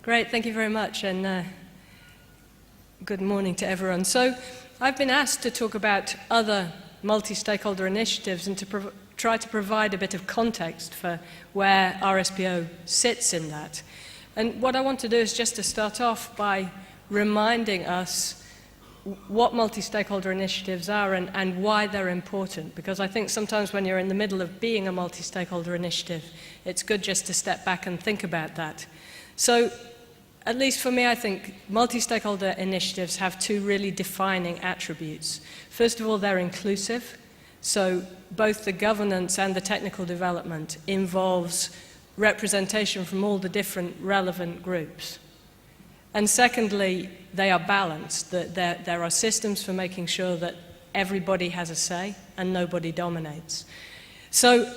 Great, thank you very much, and good morning to everyone. So I've been asked to talk about other multi-stakeholder initiatives and to try to provide a bit of context for where RSPO sits in that. And what I want to do is just to start off by reminding us what multi-stakeholder initiatives are and why they're important, because I think sometimes when you're in the middle of being a multi-stakeholder initiative, it's good just to step back and think about that. So, at least for me, I think multi-stakeholder initiatives have two really defining attributes. First of all, they're inclusive, so both the governance and the technical development involves representation from all the different relevant groups. And secondly, they are balanced, that there are systems for making sure that everybody has a say and nobody dominates. So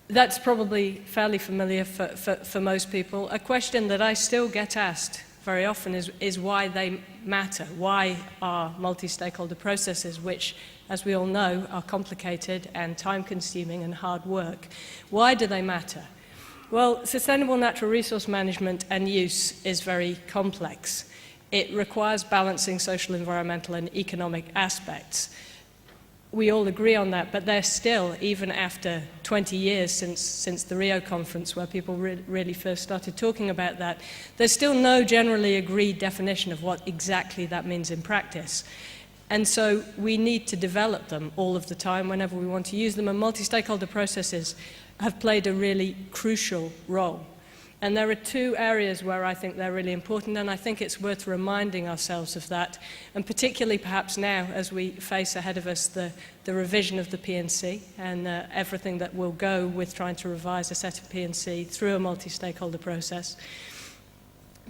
that's probably fairly familiar for most people. A question that I still get asked very often is why they matter. Why are multi-stakeholder processes, which, as we all know, are complicated and time-consuming and hard work, why do they matter? Well, sustainable natural resource management and use is very complex. It requires balancing social, environmental, and economic aspects. We all agree on that, but there's still, even after 20 years since the Rio conference where people really first started talking about that, there's still no generally agreed definition of what exactly that means in practice. And so we need to develop them all of the time whenever we want to use them, and multi-stakeholder processes have played a really crucial role. And there are two areas where I think they're really important, and I think it's worth reminding ourselves of that, and particularly perhaps now as we face ahead of us the revision of the P&C and everything that will go with trying to revise a set of P&C through a multi-stakeholder process.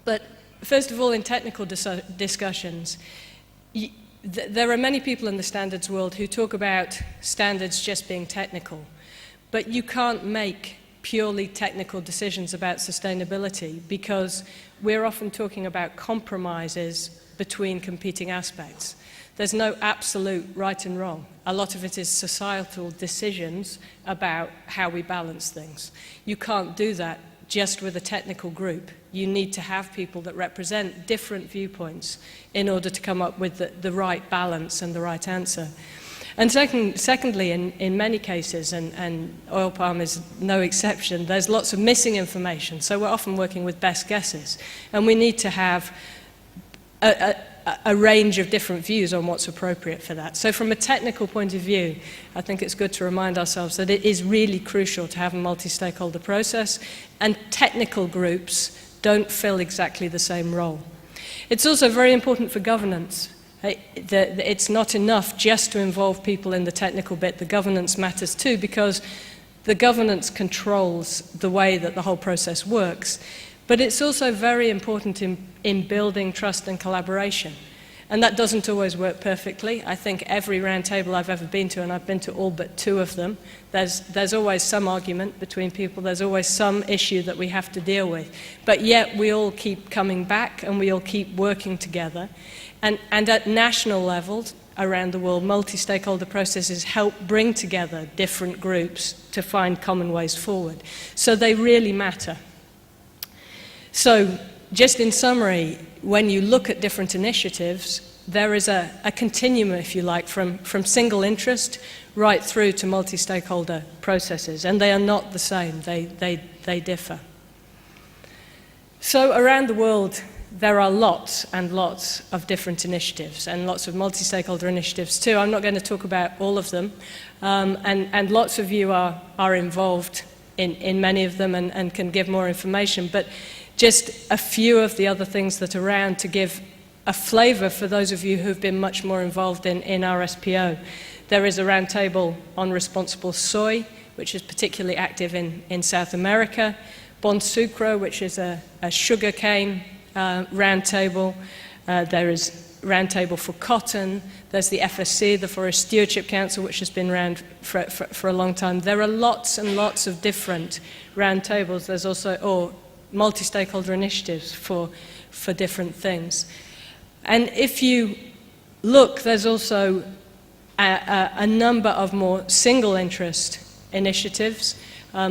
But first of all, in technical discussions, there are many people in the standards world who talk about standards just being technical, but you can't make purely technical decisions about sustainability because we're often talking about compromises between competing aspects. There's no absolute right and wrong. A lot of it is societal decisions about how we balance things. You can't do that just with a technical group. You need to have people that represent different viewpoints in order to come up with the right balance and the right answer. And secondly, in many cases, and oil palm is no exception, there's lots of missing information. So we're often working with best guesses. And we need to have a range of different views on what's appropriate for that. So from a technical point of view, I think it's good to remind ourselves that it is really crucial to have a multi-stakeholder process, and technical groups don't fill exactly the same role. It's also very important for governance. It's not enough just to involve people in the technical bit. The governance matters too, because the governance controls the way that the whole process works. But it's also very important in building trust and collaboration. And that doesn't always work perfectly. I think every roundtable I've ever been to, and I've been to all but 2 of them, there's always some argument between people, there's always some issue that we have to deal with. But yet we all keep coming back and we all keep working together. And at national levels around the world, multi-stakeholder processes help bring together different groups to find common ways forward. So they really matter. So just in summary, when you look at different initiatives, there is a continuum, if you like, from single interest right through to multi-stakeholder processes, and they are not the same, they differ. So around the world, there are lots and lots of different initiatives and lots of multi-stakeholder initiatives too. I'm not going to talk about all of them, and lots of you are involved in many of them and can give more information, but just a few of the other things that are around to give a flavour for those of you who've been much more involved in RSPO. There is a roundtable on responsible soy, which is particularly active in South America. Bon Sucro, which is a sugarcane roundtable. There is roundtable for cotton. There's the FSC, the Forest Stewardship Council, which has been around for a long time. There are lots and lots of different roundtables. There's also multi-stakeholder initiatives for different things. And if you look, there's also a number of more single interest initiatives.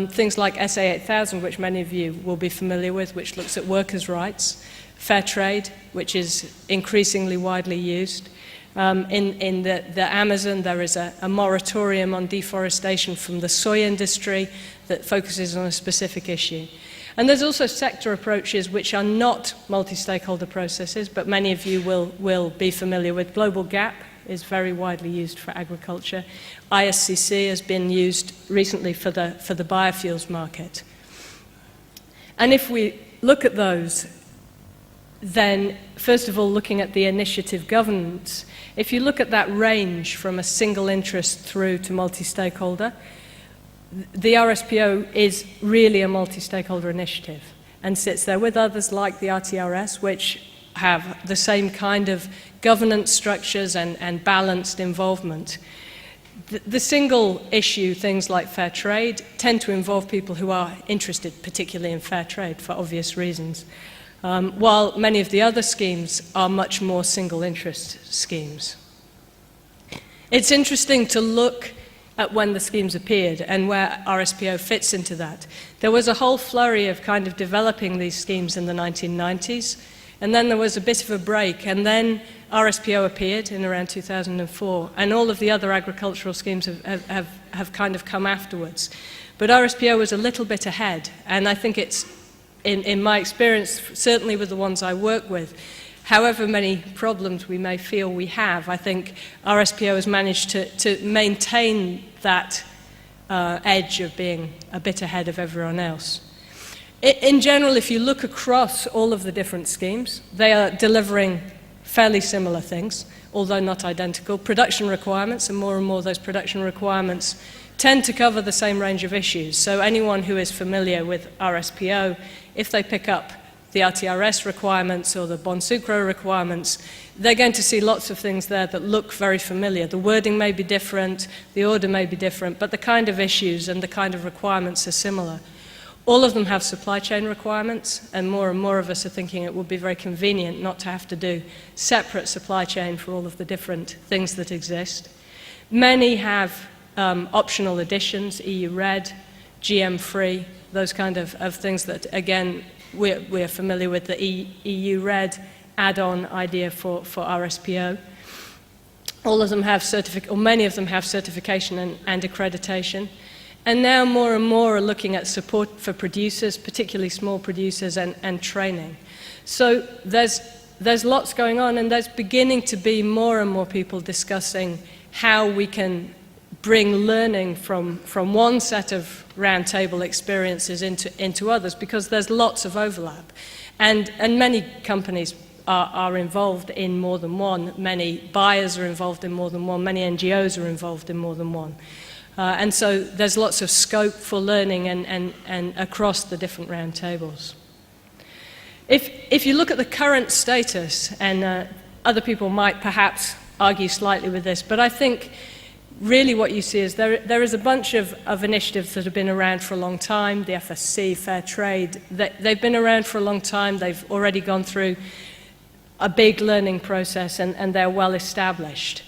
Things like SA8000, which many of you will be familiar with, which looks at workers' rights. Fair trade, which is increasingly widely used. In the Amazon, there is a moratorium on deforestation from the soy industry that focuses on a specific issue. And there's also sector approaches which are not multi-stakeholder processes, but many of you will be familiar with. Global Gap is very widely used for agriculture. ISCC has been used recently for the biofuels market. And if we look at those, then first of all, looking at the initiative governance, if you look at that range from a single interest through to multi-stakeholder, the RSPO is really a multi-stakeholder initiative and sits there with others like the RTRS, which have the same kind of governance structures and balanced involvement. The single issue things like fair trade tend to involve people who are interested particularly in fair trade for obvious reasons, while many of the other schemes are much more single interest schemes. It's interesting to look at when the schemes appeared and where RSPO fits into that. There was a whole flurry of kind of developing these schemes in the 1990s, and then there was a bit of a break, and then RSPO appeared in around 2004, and all of the other agricultural schemes have kind of come afterwards. But RSPO was a little bit ahead, and I think it's, in my experience, certainly with the ones I work with, however many problems we may feel we have, I think RSPO has managed to maintain that edge of being a bit ahead of everyone else. In general, if you look across all of the different schemes, they are delivering fairly similar things, although not identical. Production requirements, and more those production requirements tend to cover the same range of issues. So anyone who is familiar with RSPO, if they pick up the RTRS requirements or the Bonsucro requirements, they're going to see lots of things there that look very familiar. The wording may be different, the order may be different, but the kind of issues and the kind of requirements are similar. All of them have supply chain requirements, and more of us are thinking it would be very convenient not to have to do separate supply chain for all of the different things that exist. Many have optional additions, EU Red, GM Free, those kind of things that, again, we're familiar with the EU Red add-on idea for RSPO. All of them have or many of them have certification and accreditation. And now more and more are looking at support for producers, particularly small producers, and training. So there's lots going on, and there's beginning to be more and more people discussing how we can bring learning from one set of roundtable experiences into others, because there's lots of overlap. And many companies are involved in more than one. Many buyers are involved in more than one. Many NGOs are involved in more than one. And so there's lots of scope for learning and across the different roundtables. If you look at the current status, and other people might perhaps argue slightly with this, but I think really what you see is there is a bunch of initiatives that have been around for a long time. The FSC, Fair Trade, they've been around for a long time. They've already gone through a big learning process, and they're well established.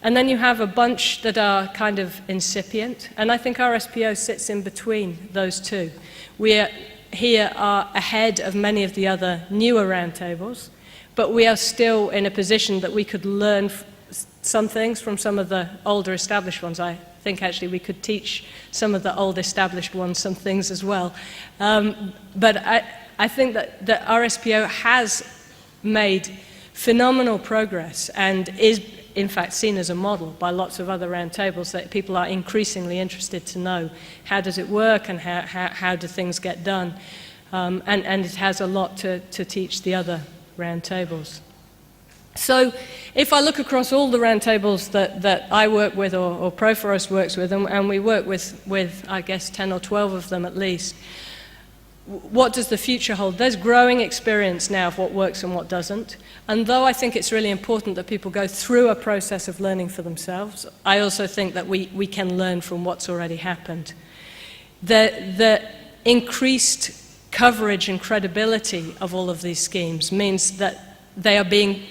And then you have a bunch that are kind of incipient, and I think RSPO sits in between those two. We are ahead of many of the other newer roundtables, but we are still in a position that we could learn some things from some of the older established ones. I think actually we could teach some of the old established ones some things as well. But I think that the RSPO has made phenomenal progress and is in fact seen as a model by lots of other roundtables, that people are increasingly interested to know how does it work and how do things get done. And it has a lot to teach the other roundtables. So if I look across all the roundtables that I work with or Proforos works with, and we work with I guess 10 or 12 of them at least, what does the future hold? There's growing experience now of what works and what doesn't. And though I think it's really important that people go through a process of learning for themselves, I also think that we can learn from what's already happened. The increased coverage and credibility of all of these schemes means that they are being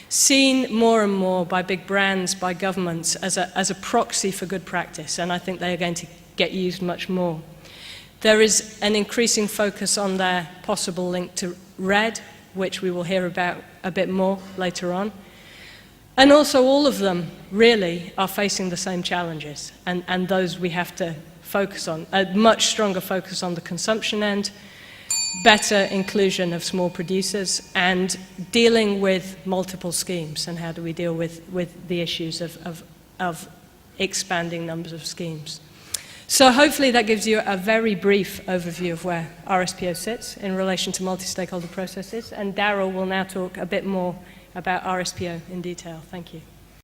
seen more and more by big brands, by governments, as a proxy for good practice, and I think they are going to get used much more. There is an increasing focus on their possible link to RED, which we will hear about a bit more later on. And also all of them really are facing the same challenges, and those we have to focus on. A much stronger focus on the consumption end, better inclusion of small producers, and dealing with multiple schemes, and how do we deal with the issues of expanding numbers of schemes. So hopefully that gives you a very brief overview of where RSPO sits in relation to multi-stakeholder processes, and Darryl will now talk a bit more about RSPO in detail. Thank you.